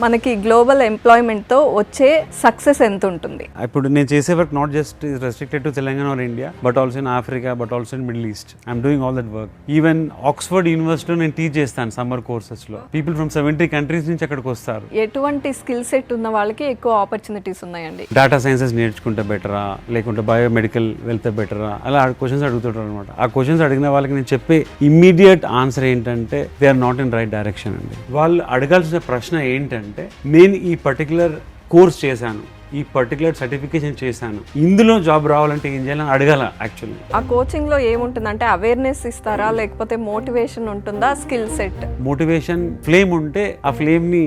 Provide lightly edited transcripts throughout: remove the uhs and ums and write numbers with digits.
మనకి గ్లోబల్ ఎంప్లాయ్మెంట్తో వచ్చే సక్సెస్ ఎంత ఉంటుంది? ఇప్పుడు నేను చేసే work not just is restricted to Telangana or India, but also in Africa, but also in Middle East. I'm doing all that work. Even Oxford యూనివర్సిటీలో నేను టీచ్ చేస్తాను సమ్మర్ కోర్సెస్లో. పీపుల్ ఫ్రమ్ 70 కంట్రీస్ నుంచి అక్కడికి వస్తారు. ఎటువంటి స్కిల్ సెట్ ఉన్న వాళ్ళకి ఎక్కువ ఆపర్చునిటీస్ ఉన్నాయండి? డేటా సైన్సెస్ నేర్చుకుంటే బెటరా, లేకుంటే బయోమెడికల్ వెళ్తే బెటరా, అలా క్వశ్చన్స్ అడుగుతుంటారు అనమాట. ఆ క్వశ్చన్స్ అడిగిన వాళ్ళకి నేను చెప్పే ఇమ్మీడియట్ ఆన్సర్ ఏంటంటే they are not in right direction అండి. వాళ్ళు అడగాల్సిన ప్రశ్న ఏంటంటే, నేను ఈ పర్టికులర్ కోర్స్ చేశాను, ఈ పర్టికులర్ సర్టిఫికేషన్ చేశాను, ఇందులో జాబ్ రావాలంటే ఏం చేయాలని అడగాల. యాక్చువల్లీ ఆ కోచింగ్ లో ఏముంటుందంటే అవేర్నెస్ ఇస్తారా, లేకపోతే మోటివేషన్ ఉంటుందా, స్కిల్ సెట్? మోటివేషన్ ఫ్లేమ్ ఉంటే ఆ ఫ్లేమ్ ని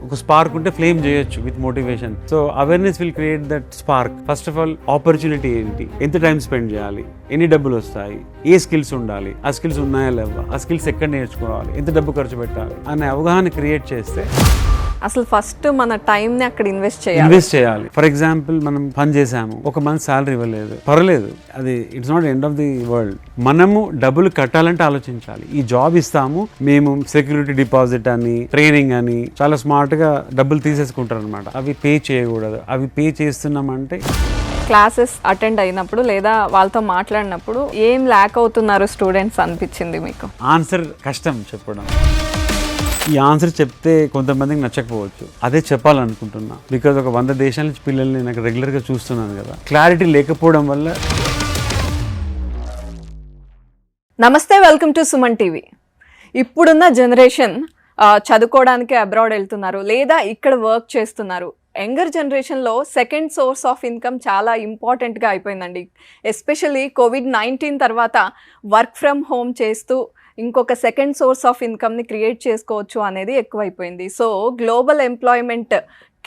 ఒక స్పార్క్ ఉంటే ఫ్లేమ్ చేయొచ్చు with motivation. So awareness will create that spark. First of all opportunity ఏంటి, ఎంత టైం స్పెండ్ చేయాలి, ఎన్ని డబ్బులు వస్తాయి, ఏ స్కిల్స్ ఉండాలి, ఆ స్కిల్స్ ఉన్నాయా లేవా, ఆ స్కిల్స్ ఎక్కడ నేర్చుకోవాలి, ఎంత డబ్బు ఖర్చు పెట్టాలి అనే అవగాహన క్రియేట్ చేస్తే అసలు ఫస్ట్ మన టైం ని అక్కడ ఇన్వెస్ట్ చేయాలి. ఫర్ ఎగ్జాంపుల్ మనం పని చేసాము, ఒక మంత్ సాలరీ ఇవ్వలేదు, పర్లేదు, అది it's not end of the world. మనము డబ్బులు కట్టాలంటే ఆలోచించాలి. ఈ జాబ్ ఇస్తాము, మేము సెక్యూరిటీ డిపాజిట్ అని, ట్రైనింగ్ అని చాలా స్మార్ట్ గా డబ్బులు తీసేసుకుంటారు అనమాట. అవి పే చేయకూడదు. అవి పే చేస్తున్నామంటే క్లాసెస్ అటెండ్ అయినప్పుడు లేదా వాళ్ళతో మాట్లాడినప్పుడు ఏం ల్యాక్ అవుతున్నారు స్టూడెంట్స్ అనిపించింది మీకు? ఆన్సర్ కష్టం చెప్పడం. ఈ ఆన్సర్ చెప్తే కొంతమందికి నచ్చకపోవచ్చు, అదే చెప్పాలనుకుంటున్నా. బికాజ్ ఒక 100 దేశాల నుంచి పిల్లల్ని నాకు రెగ్యులర్గా చూస్తున్నాను కదా. క్లారిటీ లేకపోవడం వల్ల. నమస్తే, వెల్కమ్ టు సుమన్ టీవీ. ఇప్పుడున్న జనరేషన్ చదువుకోవడానికి అబ్రాడ్ వెళ్తున్నారు లేదా ఇక్కడ వర్క్ చేస్తున్నారు. యంగర్ జనరేషన్లో సెకండ్ సోర్స్ ఆఫ్ ఇన్కమ్ చాలా ఇంపార్టెంట్గా అయిపోయిందండి. ఎస్పెషల్లీ COVID-19 తర్వాత వర్క్ ఫ్రమ్ హోమ్ చేస్తూ ఇంకొక సెకండ్ సోర్స్ ఆఫ్ ఇన్కమ్ని క్రియేట్ చేసుకోవచ్చు అనేది ఎక్కువైపోయింది. సో గ్లోబల్ ఎంప్లాయ్మెంట్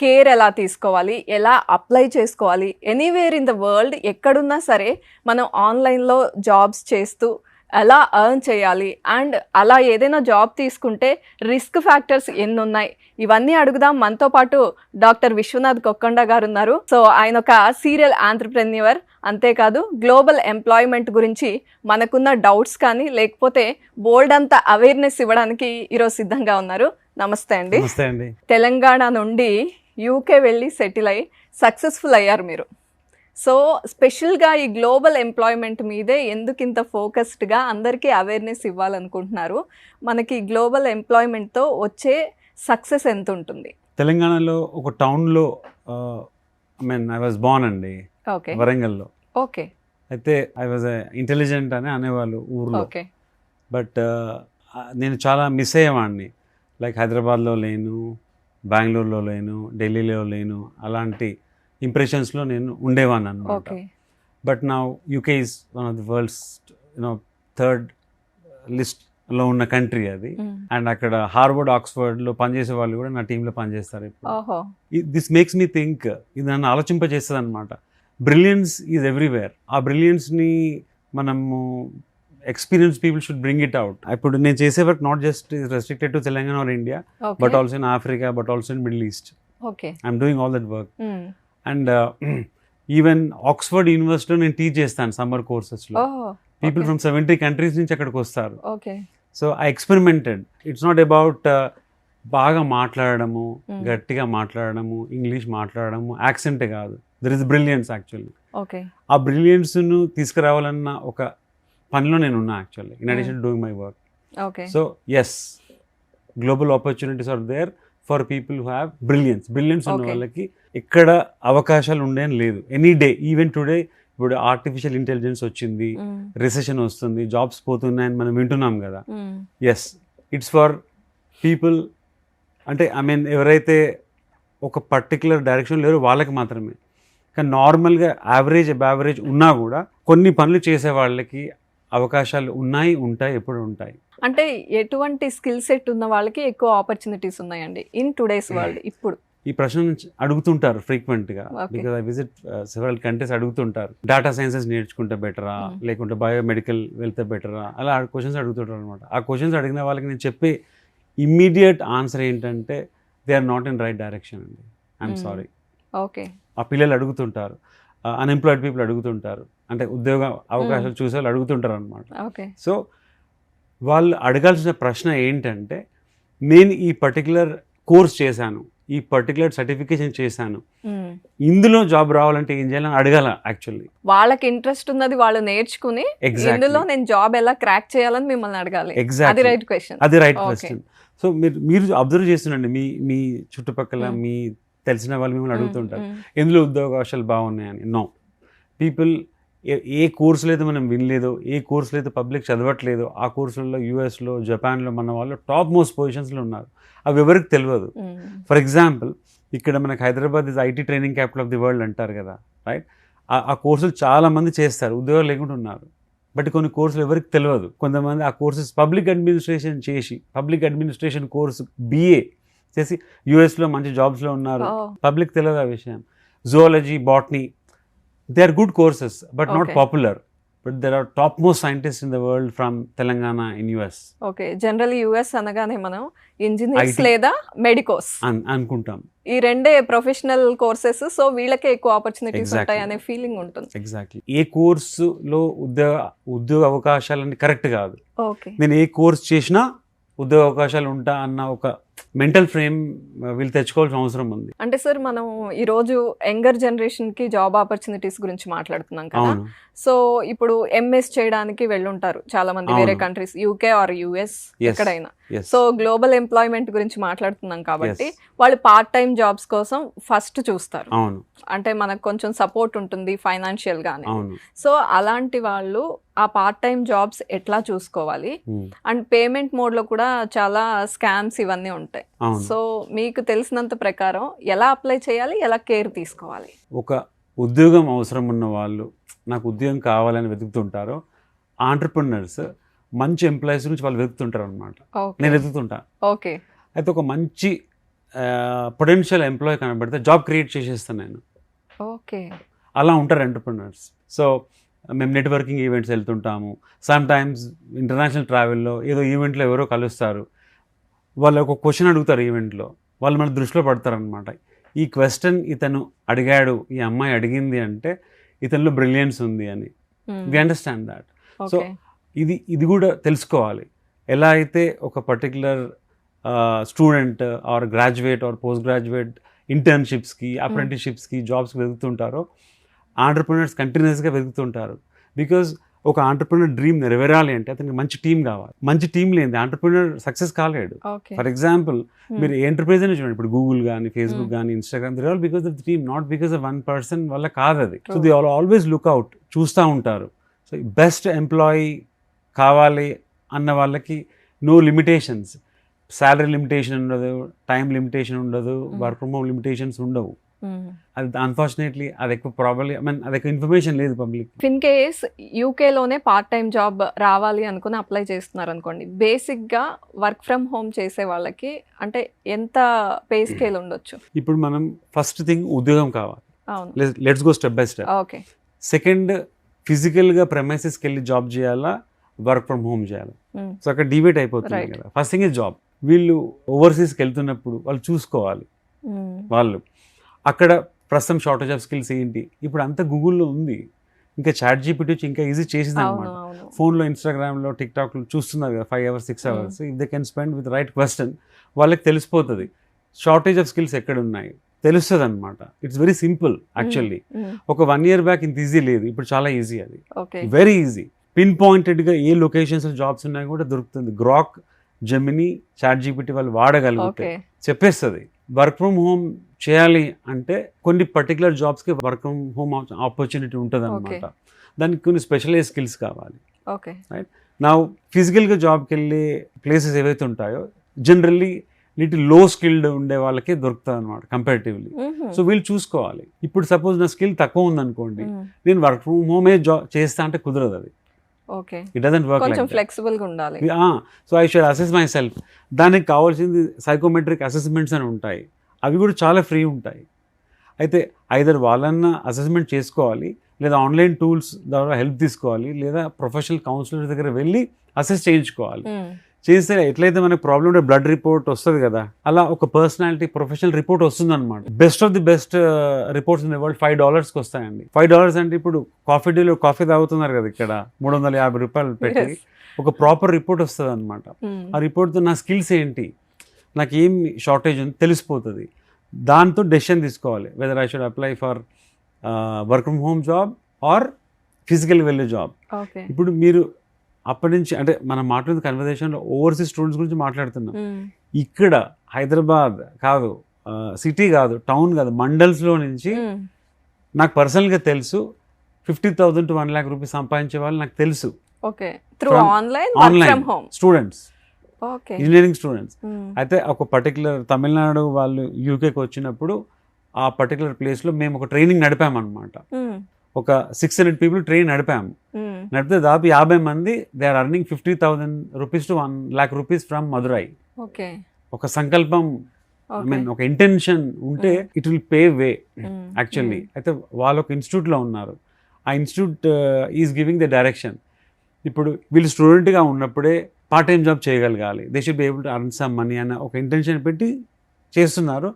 కేర్ ఎలా తీసుకోవాలి, ఎలా అప్లై చేసుకోవాలి, ఎనీవేర్ ఇన్ ద వరల్డ్ ఎక్కడున్నా సరే మనం ఆన్లైన్లో జాబ్స్ చేస్తూ ఎలా ఎర్న్ చేయాలి, అండ్ అలా ఏదైనా జాబ్ తీసుకుంటే రిస్క్ ఫ్యాక్టర్స్ ఎన్ని ఉన్నాయి, ఇవన్నీ అడుగుదాం. మనతో పాటు డాక్టర్ విశ్వనాథ్ కొక్కొండ గారు ఉన్నారు. సో ఆయన ఒక సీరియల్ ఆంట్రప్రెన్యూర్, అంతేకాదు గ్లోబల్ ఎంప్లాయ్మెంట్ గురించి మనకున్న డౌట్స్ కానీ లేకపోతే బోల్డ్ అంత అవేర్నెస్ ఇవ్వడానికి ఈరోజు సిద్ధంగా ఉన్నారు. నమస్తే అండి. తెలంగాణ నుండి యూకే వెళ్ళి సెటిల్ అయ్యి సక్సెస్ఫుల్ అయ్యారు మీరు. సో స్పెషల్గా ఈ గ్లోబల్ ఎంప్లాయ్మెంట్ మీదే ఎందుకు ఇంత ఫోకస్డ్గా అందరికీ అవేర్నెస్ ఇవ్వాలనుకుంటున్నారు? మనకి గ్లోబల్ ఎంప్లాయ్మెంట్తో వచ్చే సక్సెస్ ఎంత ఉంటుంది? తెలంగాణలో ఒక టౌన్లో ఐ వాజ్ బోర్న్ అండి, వరంగల్లో. ఓకే. అయితే ఐ వాజ్ ఇంటెలిజెంట్ అని అనేవాళ్ళు ఊర్లో. ఓకే. బట్ నేను చాలా మిస్ అయ్యేవాడిని. లైక్ హైదరాబాద్లో లేను, బెంగళూరులో లేను, ఢిల్లీలో లేను, అలాంటి ఇంప్రెషన్స్లో నేను ఉండేవాడిని అనమాట. బట్ నా UK is one of the world's third లిస్ట్లో ఉన్న కంట్రీ అది. అండ్ అక్కడ హార్వర్డ్, ఆక్స్ఫర్డ్లో పనిచేసే వాళ్ళు కూడా నా టీంలో పనిచేస్తారు ఇప్పుడు. దిస్ మేక్స్ మీ థింక్, ఇది నన్ను ఆలోచింపజేస్తుంది అనమాట. Brilliance is everywhere. ఆ బ్రిలియన్స్ని మనము experience people should bring it out. ఇప్పుడు నేను చేసే work not just is restricted to Telangana or India, but also in Africa, but also in Middle East. I'm doing all that work. And even Oxford యూనివర్సిటీలో నేను teach చేస్తాను summer కోర్సెస్లో. People from 70 countries నుంచి అక్కడికి వస్తారు. So I experimented. It's not about బాగా మాట్లాడడము, గట్టిగా మాట్లాడడము, ఇంగ్లీష్ మాట్లాడడము, యాక్సెంటే కాదు. There is brilliance actually. ఆ బ్రిలియన్స్ను తీసుకురావాలన్న ఒక పనిలో నేను ఉన్నా actually, in addition doing my work. So yes, global opportunities are there for people who have brilliance ఉన్న వాళ్ళకి ఇక్కడ అవకాశాలు ఉండేని లేదు. ఎనీ డే, ఈవెన్ టుడే, ఇప్పుడు ఆర్టిఫిషియల్ ఇంటెలిజెన్స్ వచ్చింది, రిసెషన్ వస్తుంది, జాబ్స్ పోతున్నాయని మనం వింటున్నాం కదా. ఎస్, ఇట్స్ ఫర్ పీపుల్, అంటే ఎవరైతే ఒక పర్టికులర్ డైరెక్షన్ లేరు వాళ్ళకి మాత్రమే. కానీ నార్మల్గా యావరేజ్ ఉన్నా కూడా కొన్ని పనులు చేసే వాళ్ళకి అవకాశాలు ఉంటాయి, ఎప్పుడు ఉంటాయి. అంటే ఎటువంటి స్కిల్ సెట్ ఉన్న వాళ్ళకి ఎక్కువ ఆపర్చునిటీస్ ఉన్నాయండి ఇన్ టుడేస్ వరల్డ్? ఇప్పుడు ఈ ప్రశ్న అడుగుతుంటారు ఫ్రీక్వెంట్గా, because I visit several countries. అడుగుతుంటారు, డేటా సైన్సెస్ నేర్చుకుంటే బెటరా, లేకుంటే బయోమెడికల్ వెళ్తే బెటరా, అలా క్వశ్చన్స్ అడుగుతుంటారు అనమాట. ఆ క్వశ్చన్స్ అడిగిన వాళ్ళకి నేను చెప్పే ఇమ్మీడియట్ ఆన్సర్ ఏంటంటే they are not in right direction అండి. I'm sorry. ఓకే. ఆ పిల్లలు అడుగుతుంటారు, అన్ఎంప్లాయిడ్ పీపుల్ అడుగుతుంటారు, అంటే ఉద్యోగ అవకాశాలు చూసే వాళ్ళు అడుగుతుంటారు అనమాట. సో వాళ్ళు అడగాల్సిన ప్రశ్న ఏంటంటే, నేను ఈ పర్టికులర్ కోర్స్ చేశాను, ఈ పర్టికులర్ సర్టిఫికేషన్ చేశాను, ఇందులో జాబ్ రావాలంటే ఏం చేయాలని అడగాల యాక్చువల్లీ. వాళ్ళకి ఇంట్రెస్ట్ ఉన్నది వాళ్ళు నేర్చుకుని ఇందులో నేను జాబ్ ఎలా క్రాక్ చేయాలని మిమ్మల్ని అడగాలి. అది రైట్ క్వశ్చన్. అది రైట్ క్వశ్చన్. సో మీరు అబ్జర్వ్ చేస్తుండండి, మీ చుట్టుపక్కల మీ తెలిసిన వాళ్ళు మిమ్మల్ని అడుగుతుంటారు ఎందులో ఉద్యోగావకాశాలు బాగున్నాయని. నో, పీపుల్ ఏ కోర్సులో అయితే మనం వినలేదో, ఏ కోర్సులో అయితే పబ్లిక్ చదవట్లేదో ఆ కోర్సులలో యూఎస్లో, జపాన్లో మన వాళ్ళు టాప్ మోస్ట్ పొజిషన్స్లో ఉన్నారు. అవి ఎవరికి తెలియదు. ఫర్ ఎగ్జాంపుల్, ఇక్కడ మనకు Hyderabad is IT training capital of the world అంటారు కదా, రైట్? ఆ కోర్సులు చాలామంది చేస్తారు, ఉద్యోగాలు లేకుండా ఉన్నారు. బట్ కొన్ని కోర్సులు ఎవరికి తెలియదు. కొంతమంది ఆ కోర్సెస్ పబ్లిక్ అడ్మినిస్ట్రేషన్ చేసి, పబ్లిక్ అడ్మినిస్ట్రేషన్ కోర్సు BA చేసి యూఎస్లో మంచి జాబ్స్లో ఉన్నారు. పబ్లిక్ తెలియదు ఆ విషయం. Zoology, botany, they are good courses but not popular. But there are top most scientist in the world from Telangana in US. Okay, generally US అనగానే మనం ఇంజనీర్స్ లేదా మెడికోస్ అనుకుంటాం. ఈ రెండే ప్రొఫెషనల్ కోర్సెస్. సో వీళ్ళకే ఎక్కువ ఆపర్చునిటీస్ ఉంటాయి అనే ఫీలింగ్ ఉంటుంది. ఎగ్జాక్ట్లీ. ఏ కోర్సులో ఉద్యోగ అవకాశాలన్నీ కరెక్ట్ కాదు. ఓకే, నేను ఏ కోర్స్ చేసినా ఉద్యోగ అవకాశాలు ఉంటా అన్న ఒక మెంటల్ ఫ్రేమ్ వీళ్ళు తెచ్చుకోవాల్సిన అవసరం ఉంది. అంటే సార్, మనం ఈరోజు యంగర్ జనరేషన్ కి జాబ్ ఆపర్చునిటీస్ గురించి మాట్లాడుతున్నాం కదా. సో ఇప్పుడు MS చేయడానికి వెళ్ళుంటారు చాలా మంది వేరే కంట్రీస్, UK ఆర్ US, ఎక్కడైనా. సో గ్లోబల్ ఎంప్లాయ్మెంట్ గురించి మాట్లాడుతున్నాం కాబట్టి వాళ్ళు పార్ట్ టైం జాబ్స్ కోసం ఫస్ట్ చూస్తారు. అంటే మనకు కొంచెం సపోర్ట్ ఉంటుంది ఫైనాన్షియల్ గానే. సో అలాంటి వాళ్ళు ఆ పార్ట్ టైం జాబ్స్ ఎట్లా చూసుకోవాలి? అండ్ పేమెంట్ మోడ్ లో కూడా చాలా స్కామ్స్ ఇవన్నీ ఉంటాయి. సో మీకు తెలిసినంత ప్రకారం ఎలా అప్లై చేయాలి, ఎలా కేర్ తీసుకోవాలి? ఒక ఉద్యోగం అవసరం ఉన్న వాళ్ళు, నాకు ఉద్యోగం కావాలని వెతుకుతుంటారో, ఆంటర్ప్రినర్స్ మంచి ఎంప్లాయీస్ నుంచి వాళ్ళు వెతుకుతుంటారు అనమాట. నేను వెతుకుతుంటా. ఓకే, అయితే ఒక మంచి పొటెన్షియల్ ఎంప్లాయీ కనబడితే జాబ్ క్రియేట్ చేసేస్తాను నేను. ఓకే, అలా ఉంటారు ఎంటర్ప్రినర్స్. సో మేము నెట్వర్కింగ్ ఈవెంట్స్ వెళ్తుంటాము. సమ్ టైమ్స్ ఇంటర్నేషనల్ ట్రావెల్లో ఏదో ఈవెంట్లో ఎవరో కలుస్తారు, వాళ్ళు ఒక క్వశ్చన్ అడుగుతారు ఈవెంట్లో, వాళ్ళు మన దృష్టిలో పడతారనమాట. ఈ క్వశ్చన్ ఇతను అడిగాడు, ఈ అమ్మాయి అడిగింది అంటే ఇతనిలో బ్రిలియన్స్ ఉంది అని. We understand that. సో ఇది కూడా తెలుసుకోవాలి. ఎలా అయితే ఒక particular student or graduate or post graduate ఇంటర్న్షిప్స్కి, అప్రెంటిస్షిప్స్కి, జాబ్స్కి వెతుకుతుంటారో, ఆంటర్ప్రినర్స్ కంటిన్యూస్గా వెతుకుతుంటారు. బికాజ్ ఒక ఆంటర్ప్రినర్ డ్రీమ్ నెరవేరాలి అంటే అతనికి మంచి టీం కావాలి. మంచి టీం లేని ఆంటర్ప్రినర్ సక్సెస్ కాలేడు. ఫర్ ఎగ్జాంపుల్, మీరు ఏ ఎంటర్ప్రైజ్ అయినా చూడండి, ఇప్పుడు గూగుల్ కానీ, ఫేస్బుక్ కానీ, Instagram, they all because of the team, not because of one person వల్ల కాదు అది. So they always look out, చూస్తూ ఉంటారు. సో బెస్ట్ ఎంప్లాయీ కావాలి అన్న వాళ్ళకి నో లిమిటేషన్స్, శాలరీ లిమిటేషన్ ఉండదు, టైం లిమిటేషన్ ఉండదు, వర్క్ ఫ్రమ్ హోమ్ లిమిటేషన్స్ ఉండవు. అది అన్ఫార్చునేట్లీ అది ఎక్కువ ప్రాబ్లీ, ఐ మీన్ అది ఎక్కువ ఇన్ఫర్మేషన్ లేదు పబ్లిక్. ఇన్ కేస్ UK లోనే పార్ట్ టైం జాబ్ రావాలి అనుకుని అప్లై చేస్తున్నారు అనుకోండి, బేసిక్గా వర్క్ ఫ్రమ్ హోమ్ చేసే వాళ్ళకి అంటే ఎంత పే స్కేల్ ఉండొచ్చు? ఇప్పుడు మనం ఫస్ట్ థింగ్ ఉద్యోగం కావాలి. Let's go step by step. Okay. Second, ఫిజికల్గా ప్రెమైసెస్కి వెళ్ళి జాబ్ చేయాలా, వర్క్ ఫ్రమ్ హోమ్ చేయాలి. సో అక్కడ డివైడ్ అయిపోతుంది కదా. First thing is job. వీళ్ళు ఓవర్సీస్కి వెళ్తున్నప్పుడు వాళ్ళు చూసుకోవాలి, వాళ్ళు అక్కడ ప్రస్తుతం షార్టేజ్ ఆఫ్ స్కిల్స్ ఏంటి. ఇప్పుడు అంతా గూగుల్లో ఉంది, ఇంకా ChatGPT వచ్చి ఇంకా ఈజీ చేసింది అనమాట. ఫోన్లో, ఇన్స్టాగ్రామ్లో, టిక్టాక్లో చూస్తున్నారు కదా 5 hours 6 hours. If they can spend with right question, వాళ్ళకి తెలిసిపోతుంది షార్టేజ్ ఆఫ్ స్కిల్స్ ఎక్కడ ఉన్నాయి, తెలుస్తుంది అనమాట. It's very simple actually. ఒక 1 year బ్యాక్ ఇంత ఈజీ లేదు, ఇప్పుడు చాలా ఈజీ. అది వెరీ ఈజీ. పిన్ పాయింటెడ్గా ఏ లొకేషన్స్లో జాబ్స్ ఉన్నాయో కూడా దొరుకుతుంది. గ్రాక్, జెమినీ, ChatGPT వాళ్ళు వాడగలిగితే చెప్పేస్తుంది. వర్క్ ఫ్రమ్ హోమ్ చేయాలి అంటే కొన్ని పర్టికులర్ జాబ్స్కి వర్క్ ఫ్రమ్ హోమ్ ఆపర్చునిటీ ఉంటుంది అనమాట. దానికి కొన్ని స్పెషలైజ్ స్కిల్స్ కావాలి. రైట్ నా ఫిజికల్గా జాబ్కి వెళ్ళే ప్లేసెస్ ఏవైతే ఉంటాయో జనరల్లీ లిటిల్ లో స్కిల్డ్ ఉండే వాళ్ళకే దొరుకుతుంది అనమాట కంపారిటివ్లీ. సో వీళ్ళు చూసుకోవాలి. ఇప్పుడు సపోజ్ నా స్కిల్ తక్కువ ఉందనుకోండి, నేను వర్క్ ఫ్రమ్ హోమే జాబ్ చేస్తా అంటే కుదరదు. అది ఇట్ డజంట్ వర్క్. కొంచెం ఫ్లెక్సిబుల్గా ఉండాలి. So I should assess my self. దానికి కావాల్సింది సైకోమెట్రిక్ అసెస్మెంట్స్ అని ఉంటాయి, అవి కూడా చాలా ఫ్రీ ఉంటాయి. అయితే ఐదర్ వాళ్ళన్న అసెస్మెంట్ చేసుకోవాలి, లేదా ఆన్లైన్ టూల్స్ ద్వారా హెల్ప్ తీసుకోవాలి, లేదా ప్రొఫెషనల్ కౌన్సిలర్ దగ్గర వెళ్ళి అసెస్ చేయించుకోవాలి. చేస్తే ఎట్లయితే మనకు ప్రాబ్లం ఉంటే బ్లడ్ రిపోర్ట్ వస్తుంది కదా, అలా ఒక పర్సనాలిటీ ప్రొఫెషనల్ రిపోర్ట్ వస్తుంది అనమాట. Best of the best reports in the world $5 వస్తాయండి. $5 అంటే ఇప్పుడు కాఫీ డేలో కాఫీ తాగుతున్నారు కదా, ఇక్కడ $350 పెట్టి ఒక ప్రాపర్ రిపోర్ట్ వస్తుంది అనమాట. ఆ రిపోర్ట్తో నా స్కిల్స్ ఏంటి, నాకు ఏం షార్టేజ్ ఉంది తెలిసిపోతుంది. దాంతో డెసిషన్ తీసుకోవాలి weather I should apply for work from home job or physical వెళ్ళే జాబ్. ఓకే. ఇప్పుడు మీరు అప్పటి నుంచి అంటే మనం మాట్లాడుతున్న కన్వర్జేషన్లో ఓవర్సీస్ స్టూడెంట్స్ గురించి మాట్లాడుతున్నాం. ఇక్కడ హైదరాబాద్ కాదు, సిటీ కాదు, టౌన్ కాదు, మండల్స్లో నుంచి నాకు పర్సనల్గా తెలుసు 50,000 to 1 lakh రూపీస్ సంపాదించే వాళ్ళు నాకు తెలుసు. Okay. Through online work from home students, okay, engineering students. అయితే ఒక పర్టికులర్ తమిళనాడు వాళ్ళు యూకేకి వచ్చినప్పుడు ఆ పర్టికులర్ ప్లేస్లో మేము ఒక ట్రైనింగ్ నడిపామన్నమాట. ఒక 600 people ట్రైన్ నడిపాము. నడిపితే దాదాపు 50 మంది they are earning 50,000 rupees to 1 lakh rupees from Madurai. Okay. ఒక సంకల్పం, ఐ మీన్ ఒక ఇంటెన్షన్ ఉంటే it will pay way actually. అయితే వాళ్ళు ఒక ఇన్స్టిట్యూట్లో ఉన్నారు, ఆ institute is giving the direction. ఇప్పుడు వీళ్ళు స్టూడెంట్గా ఉన్నప్పుడే పార్ట్ టైం జాబ్ చేయగలగాలి, they should be able to earn some money అన్న ఒక ఇంటెన్షన్ పెట్టి చేస్తున్నారు.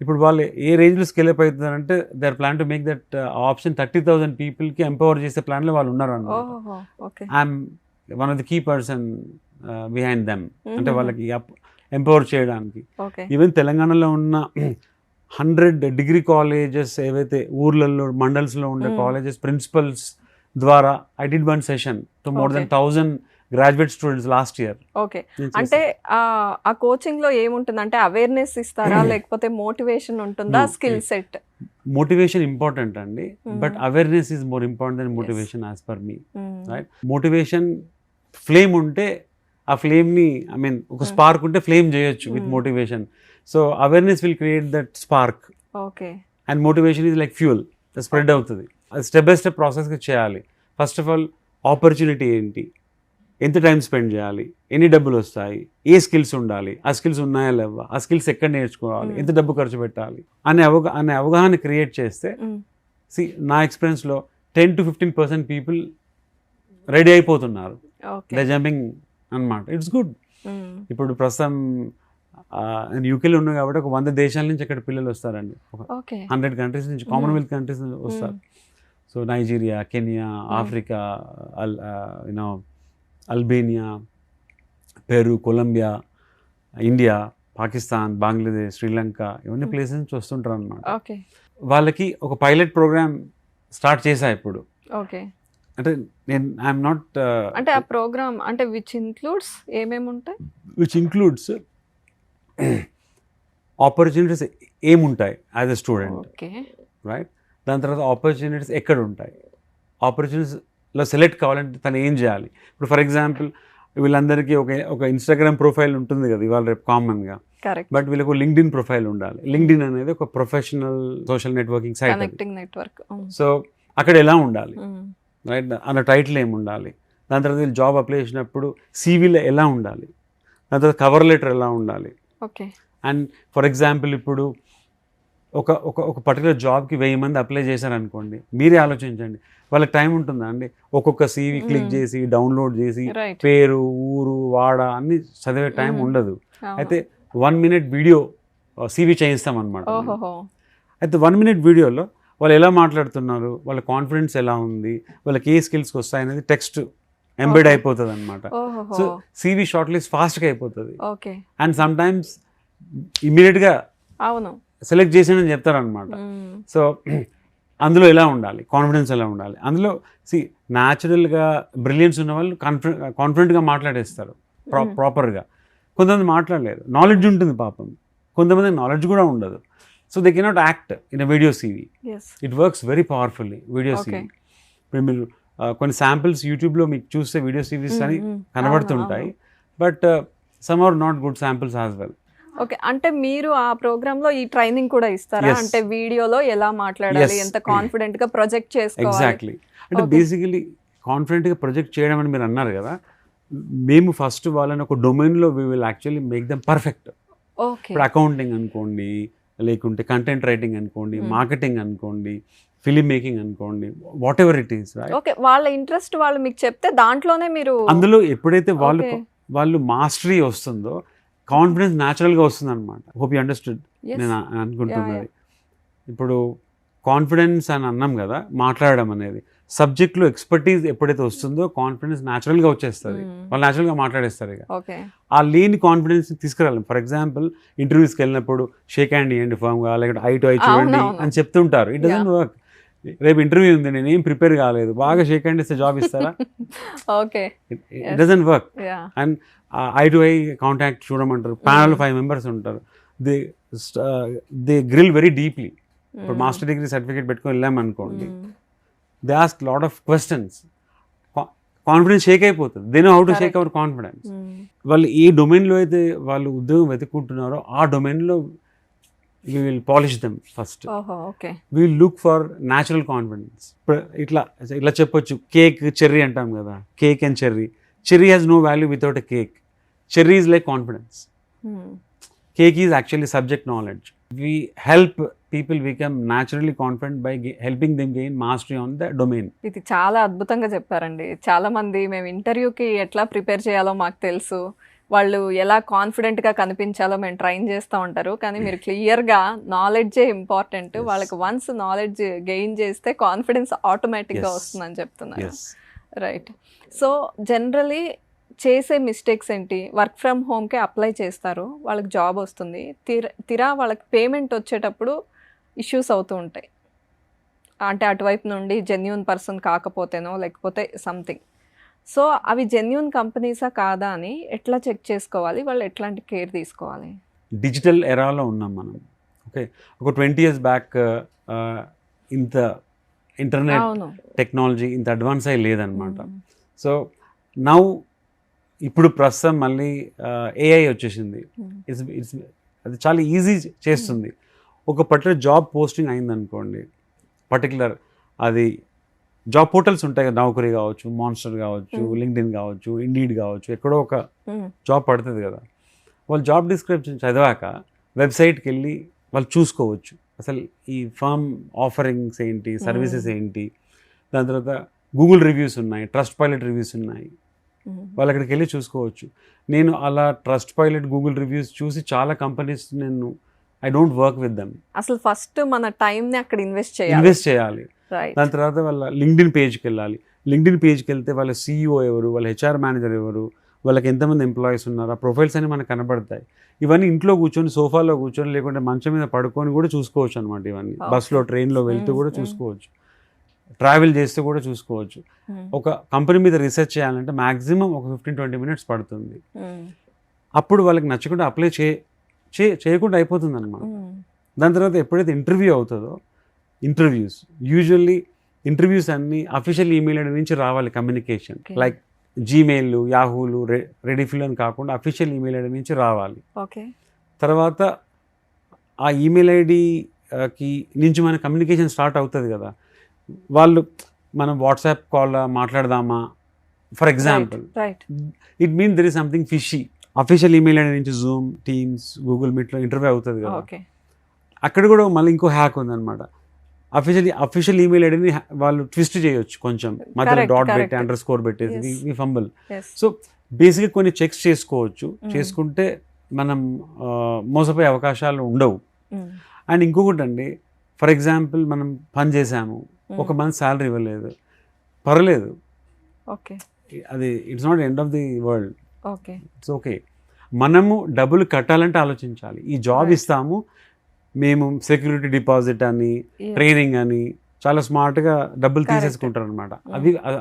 ఇప్పుడు వాళ్ళు ఏ రేంజ్లో స్కేల్ అప్ అవుతున్నారంటే they are plan to make that option 30,000 పీపుల్కి ఎంపవర్ చేసే ప్లాన్లో వాళ్ళు ఉన్నారు అన్నమాట. I'm one of the key person behind them. అంటే వాళ్ళకి ఎంపవర్ చేయడానికి. ఈవెన్ తెలంగాణలో ఉన్న 100 డిగ్రీ కాలేజెస్ ఏవైతే ఊర్లలో మండల్స్లో ఉండే కాలేజెస్ ప్రిన్సిపల్స్ ద్వారా I did one session to more than 1,000 graduate students last year. Okay. అంటే ఆ కోచింగ్ లో ఏముంటుంది అంటే అవేర్నెస్ ఇస్తారా లేకపోతే మోటివేషన్ ఉంటుందా, స్కిల్ సెట్? మోటివేషన్ ఇంపార్టెంట్ అండి, but awareness is more important then motivation as per me. Right? Motivation flame ఉంటే ఆ ఫ్లేమ్ని, ఐ మీన్ ఒక స్పార్క్ ఉంటే ఫ్లేమ్ చేయొచ్చు with motivation. So awareness will create that spark. Okay. And motivation is like fuel, spread అవుతుంది. అది step by step ప్రాసెస్గా చేయాలి. First of all opportunity ఏంటి, ఎంత టైం స్పెండ్ చేయాలి, ఎన్ని డబ్బులు వస్తాయి, ఏ స్కిల్స్ ఉండాలి, ఆ స్కిల్స్ ఉన్నాయా లేవా, ఆ స్కిల్స్ ఎక్కడ నేర్చుకోవాలి, ఎంత డబ్బు ఖర్చు పెట్టాలి అనే అవగాహన క్రియేట్ చేస్తే నా ఎక్స్పీరియన్స్లో 10 to 15% పీపుల్ రెడీ అయిపోతున్నారు. దే జంపింగ్ అన్నమాట. It's good. ఇప్పుడు ప్రస్తుతం నేను యూకేలో ఉన్నాను కాబట్టి ఒక 100 దేశాల నుంచి అక్కడ పిల్లలు వస్తారండి. ఒక 100 కంట్రీస్ నుంచి, కామన్వెల్త్ కంట్రీస్ నుంచి వస్తారు. So Nigeria, Kenya, Africa, you know Albania, Peru, Colombia, India, Pakistan, Bangladesh, Sri Lanka, ఇవన్నీ ప్లేసెస్ నుంచి వస్తుంటారు అన్నమాట. వాళ్ళకి ఒక పైలట్ ప్రోగ్రామ్ స్టార్ట్ చేశా ఇప్పుడు. ఓకే. అంటే నేను ఐఎమ్ నాట్ అంటే ఆ ప్రోగ్రామ్ అంటే విచ్ ఇంక్లూడ్స్ ఏమేమి ఉంటాయి? విచ్ ఇంక్లూడ్స్ ఆపర్చునిటీస్ ఏముంటాయి యాజ్ ఎ స్టూడెంట్, రైట్? దాని తర్వాత ఆపర్చునిటీస్ ఎక్కడ ఉంటాయి, ఆపర్చునిటీస్లో సెలెక్ట్ కావాలంటే తను ఏం చేయాలి. ఇప్పుడు ఫర్ ఎగ్జాంపుల్ వీళ్ళందరికీ ఒక ఇన్స్టాగ్రామ్ ప్రొఫైల్ ఉంటుంది కదా ఇవాళ రేపు కామన్గా, బట్ వీళ్ళకు లింక్డ్ఇన్ ప్రొఫైల్ ఉండాలి. లింక్డ్ఇన్ అనేది ఒక professional social networking site. So అక్కడ ఎలా ఉండాలి, రైట్? అన్న టైటిల్ ఏమి ఉండాలి. దాని తర్వాత వీళ్ళు జాబ్ అప్లై చేసినప్పుడు సీవీలో ఎలా ఉండాలి, దాని తర్వాత కవర్ లెటర్ ఎలా ఉండాలి. అండ్ ఫర్ ఎగ్జాంపుల్ ఇప్పుడు ఒక పర్టికులర్ జాబ్కి 1000 మంది అప్లై చేశారనుకోండి, మీరే ఆలోచించండి వాళ్ళకి టైం ఉంటుందా అండి? ఒక్కొక్క సీవీ క్లిక్ చేసి డౌన్లోడ్ చేసి పేరు, ఊరు, వాడ అన్ని చదివే టైం ఉండదు. అయితే 1 minute వీడియో సీవీ చేయిస్తాం అనమాట. అయితే 1 minute వీడియోలో వాళ్ళు ఎలా మాట్లాడుతున్నారు, వాళ్ళ కాన్ఫిడెన్స్ ఎలా ఉంది, వాళ్ళకి ఏ స్కిల్స్కి వస్తాయి అనేది టెక్స్ట్ ఎంబెడ్ అయిపోతుంది అనమాట. సో సీవీ షార్ట్ లిస్ట్ ఫాస్ట్గా అయిపోతుంది. అండ్ సమ్ టైమ్స్ ఇమ్మీడియట్గా సెలెక్ట్ చేసానని చెప్తారనమాట. సో అందులో ఎలా ఉండాలి, కాన్ఫిడెన్స్ ఎలా ఉండాలి. అందులో న్యాచురల్గా బ్రిలియన్స్ ఉన్న వాళ్ళు కాన్ఫిడెంట్గా మాట్లాడేస్తారు ప్రాపర్గా. కొంతమంది మాట్లాడలేరు, నాలెడ్జ్ ఉంటుంది పాపం, కొంతమంది నాలెడ్జ్ కూడా ఉండదు. So they cannot act in a video CV. It works very powerfully video CV. ఇప్పుడు మీరు కొన్ని శాంపిల్స్ యూట్యూబ్లో మీకు చూస్తే వీడియో సీవీస్ అని కనబడుతుంటాయి, but some are not good samples as well. Okay. అంటే మీరు ఆ ప్రోగ్రామ్ లో ఈ ట్రైనింగ్ కూడా ఇస్తారా? అంటే వీడియోలో ఎలా మాట్లాడాలి, ఎంత కాన్ఫిడెంట్ గా ప్రొజెక్ట్ చేసుకోవాలి. ఎగ్జాక్ట్లీ. అంటే బేసికలీ కాన్ఫిడెంట్ గా ప్రొజెక్ట్ చేయడం అని మీరు అన్నారు కదా, మేము ఫస్ట్ వాళ్ళని ఒక డొమైన్లో we will actually make them perfect. ఇప్పుడు అకౌంటింగ్ అనుకోండి, లేకుంటే కంటెంట్ రైటింగ్ అనుకోండి, మార్కెటింగ్ అనుకోండి, ఫిలిం మేకింగ్ అనుకోండి, what ever it is. Okay. వాళ్ళ ఇంట్రెస్ట్ వాళ్ళు మీకు చెప్తే దాంట్లోనే మీరు అందులో ఎప్పుడైతే వాళ్ళు మాస్టరీ వస్తుందో కాన్ఫిడెన్స్ న్యాచురల్గా వస్తుంది అనమాట. హోప్ యూ అండర్స్టూడ్ నేను అనుకుంటున్నది. ఇప్పుడు కాన్ఫిడెన్స్ అని అన్నాం కదా, మాట్లాడడం అనేది. సబ్జెక్ట్లో ఎక్స్పర్టీజ్ ఎప్పుడైతే వస్తుందో కాన్ఫిడెన్స్ న్యాచురల్గా వచ్చేస్తుంది, వాళ్ళు న్యాచురల్గా మాట్లాడేస్తారు. ఇక ఓకే. ఆ లేని కాన్ఫిడెన్స్ తీసుకురాలి. ఫర్ ఎగ్జాంపుల్ ఇంటర్వ్యూస్కి వెళ్ళినప్పుడు షేక్ హ్యాండ్ ఇవ్వండి ఫామ్గా, లేకపోతే ఐ టు ఐ చూడండి అవునవును. అని చెప్తుంటారు. ఇట్ డజంట్ వర్క్. రేపు ఇంటర్వ్యూ ఉంది, నేను ఏం ప్రిపేర్ కాలేదు, బాగా షేక్ హ్యాండ్ ఇస్తే జాబ్ ఇస్తారా? Okay. It doesn't work. Ya. And eye to eye contact చూడమంటారు. ప్యానల్ 5 మెంబర్స్ ఉంటారు. They grill very deeply. ఇప్పుడు మాస్టర్ డిగ్రీ సర్టిఫికేట్ పెట్టుకొని వెళ్ళామనుకోండి, they ask lot of questions. Confidence shake అయిపోతుంది. They know how to shake our confidence. వాళ్ళు ఏ డొమైన్లో అయితే వాళ్ళు ఉద్యోగం వెతుక్కుంటున్నారో ఆ డొమైన్లో we will polish them first. Okay. We will look for natural confidence. ఇట్లా చెప్పొచ్చు, కేక్ చెర్రీ అంటాం కదా, cake and cherry. Cherry has no value without a cake. Cherry is like confidence. Cake is actually subject knowledge. We help people become naturally confident by helping them gain mastery on the domain. ఇది చాలా అద్భుతంగా చెప్పారండి. చాలా మంది మేము ఇంటర్వ్యూకి ఎట్లా prepare చేయాలో మాకు తెలుసు, వాళ్ళు ఎలా కాన్ఫిడెంట్గా కనిపించాలో మేము ట్రైన్ చేస్తూ ఉంటారు, కానీ మీరు క్లియర్గా నాలెడ్జే ఇంపార్టెంట్, వాళ్ళకి వన్స్ నాలెడ్జ్ గెయిన్ చేస్తే కాన్ఫిడెన్స్ ఆటోమేటిక్గా వస్తుందని చెప్తున్నారు. రైట్. సో జనరలీ చేసే మిస్టేక్స్ ఏంటి? వర్క్ ఫ్రమ్ హోమ్కే అప్లై చేస్తారు, వాళ్ళకి జాబ్ వస్తుంది, తీరా వాళ్ళకి పేమెంట్ వచ్చేటప్పుడు ఇష్యూస్ అవుతూ ఉంటాయి. అంటే అటువైపు నుండి జెన్యూన్ పర్సన్ కాకపోతేనో లేకపోతే సంథింగ్. సో అవి జెన్యూన్ కంపెనీసా కాదా అని ఎట్లా చెక్ చేసుకోవాలి? వాళ్ళు ఎట్లాంటి కేర్ తీసుకోవాలి? డిజిటల్ ఎరాలో ఉన్నాం మనం. ఓకే, ఒక 20 years బ్యాక్ ఇంత ఇంటర్నెట్ టెక్నాలజీ ఇంత అడ్వాన్స్ అయ్యి లేదనమాట. సో నౌ ఇప్పుడు ప్రస్తుతం మళ్ళీ ఏఐ వచ్చేసింది. ఇట్స్ అది చాలా ఈజీ చేస్తుంది. ఒక పర్టికులర్ జాబ్ పోస్టింగ్ అయిందనుకోండి, పర్టికులర్ అది జాబ్ పోర్టల్స్ ఉంటాయి కదా, నౌకరీ కావచ్చు, మాన్స్టర్ కావచ్చు, లింక్డ్ఇన్ కావచ్చు, ఇండీడ్ కావచ్చు, ఎక్కడో ఒక జాబ్ పడుతుంది కదా. వాళ్ళు జాబ్ డిస్క్రిప్షన్ చదివాక వెబ్సైట్కి వెళ్ళి వాళ్ళు చూసుకోవచ్చు అసలు ఈ ఫర్మ్ ఆఫరింగ్స్ ఏంటి, సర్వీసెస్ ఏంటి. దాని తర్వాత గూగుల్ రివ్యూస్ ఉన్నాయి, ట్రస్ట్ పైలట్ రివ్యూస్ ఉన్నాయి, వాళ్ళు అక్కడికి వెళ్ళి చూసుకోవచ్చు. నేను అలా ట్రస్ట్ పైలట్, గూగుల్ రివ్యూస్ చూసి చాలా కంపెనీస్ నేను I don't work with them. అసలు ఫస్ట్ మన టైంని అక్కడ ఇన్వెస్ట్ చేయాలి. దాని తర్వాత వాళ్ళ లింక్డ్ఇన్ పేజ్కి వెళ్ళాలి. లింక్డ్ఇన్ పేజ్కి వెళ్తే వాళ్ళ CEO ఎవరు, వాళ్ళ HR మేనేజర్ ఎవరు, వాళ్ళకి ఎంతమంది ఎంప్లాయీస్ ఉన్నారు, ఆ ప్రొఫైల్స్ అని మనకు కనబడతాయి. ఇవన్నీ ఇంట్లో కూర్చొని, సోఫాలో కూర్చొని, లేకుంటే మంచం మీద పడుకొని కూడా చూసుకోవచ్చు అనమాట. ఇవన్నీ బస్సులో, ట్రైన్లో వెళ్తూ కూడా చూసుకోవచ్చు, ట్రావెల్ చేస్తూ కూడా చూసుకోవచ్చు. ఒక కంపెనీ మీద రీసెర్చ్ చేయాలంటే మ్యాక్సిమం ఒక 15-20 minutes పడుతుంది. అప్పుడు వాళ్ళకి నచ్చకుండా అప్లై చేయకుండా అయిపోతుంది అనమాట. దాని తర్వాత ఎప్పుడైతే ఇంటర్వ్యూ అవుతుందో, ఇంటర్వ్యూస్ అన్నీ అఫీషియల్ ఈమెయిల్ ఐడి నుంచి రావాలి. కమ్యూనికేషన్ లైక్ జీమెయిల్, యాహూలు, రెడీఫిల్ అని కాకుండా అఫీషియల్ ఈమెయిల్ ఐడి నుంచి రావాలి. తర్వాత ఆ ఈమెయిల్ ఐడికి నుంచి మన కమ్యూనికేషన్ స్టార్ట్ అవుతుంది కదా. వాళ్ళు మనం వాట్సాప్ కాల్ మాట్లాడదామా for example, it mean there is something fishy. Official email ID నుంచి జూమ్, టీమ్స్, గూగుల్ మీట్లో ఇంటర్వ్యూ అవుతుంది కదా. అక్కడ కూడా మళ్ళీ ఇంకో హ్యాక్ ఉందన్నమాట. అఫీషియల్ ఈమెయిల్ ఐడిని వాళ్ళు ట్విస్ట్ చేయొచ్చు కొంచెం, మధ్యలో డాట్ పెట్టి అండర్స్కోర్ పెట్టేసి వి ఫంబుల్. సో బేసిక్గా కొన్ని చెక్స్ చేసుకోవచ్చు. చేసుకుంటే మనం మోసపోయే అవకాశాలు ఉండవు. అండ్ ఇంకొకటి అండి, ఫర్ ఎగ్జాంపుల్ మనం పని చేసాము, ఒక మంత్ శాలరీ ఇవ్వలేదు, పర్లేదు, అది it's not end of the world. It's okay. మనము డబ్బులు కట్టాలంటే ఆలోచించాలి. ఈ జాబ్ ఇస్తాము, మేము సెక్యూరిటీ డిపాజిట్ అని, ట్రైనింగ్ అని చాలా స్మార్ట్గా డబ్బులు తీసేసుకుంటారు అనమాట.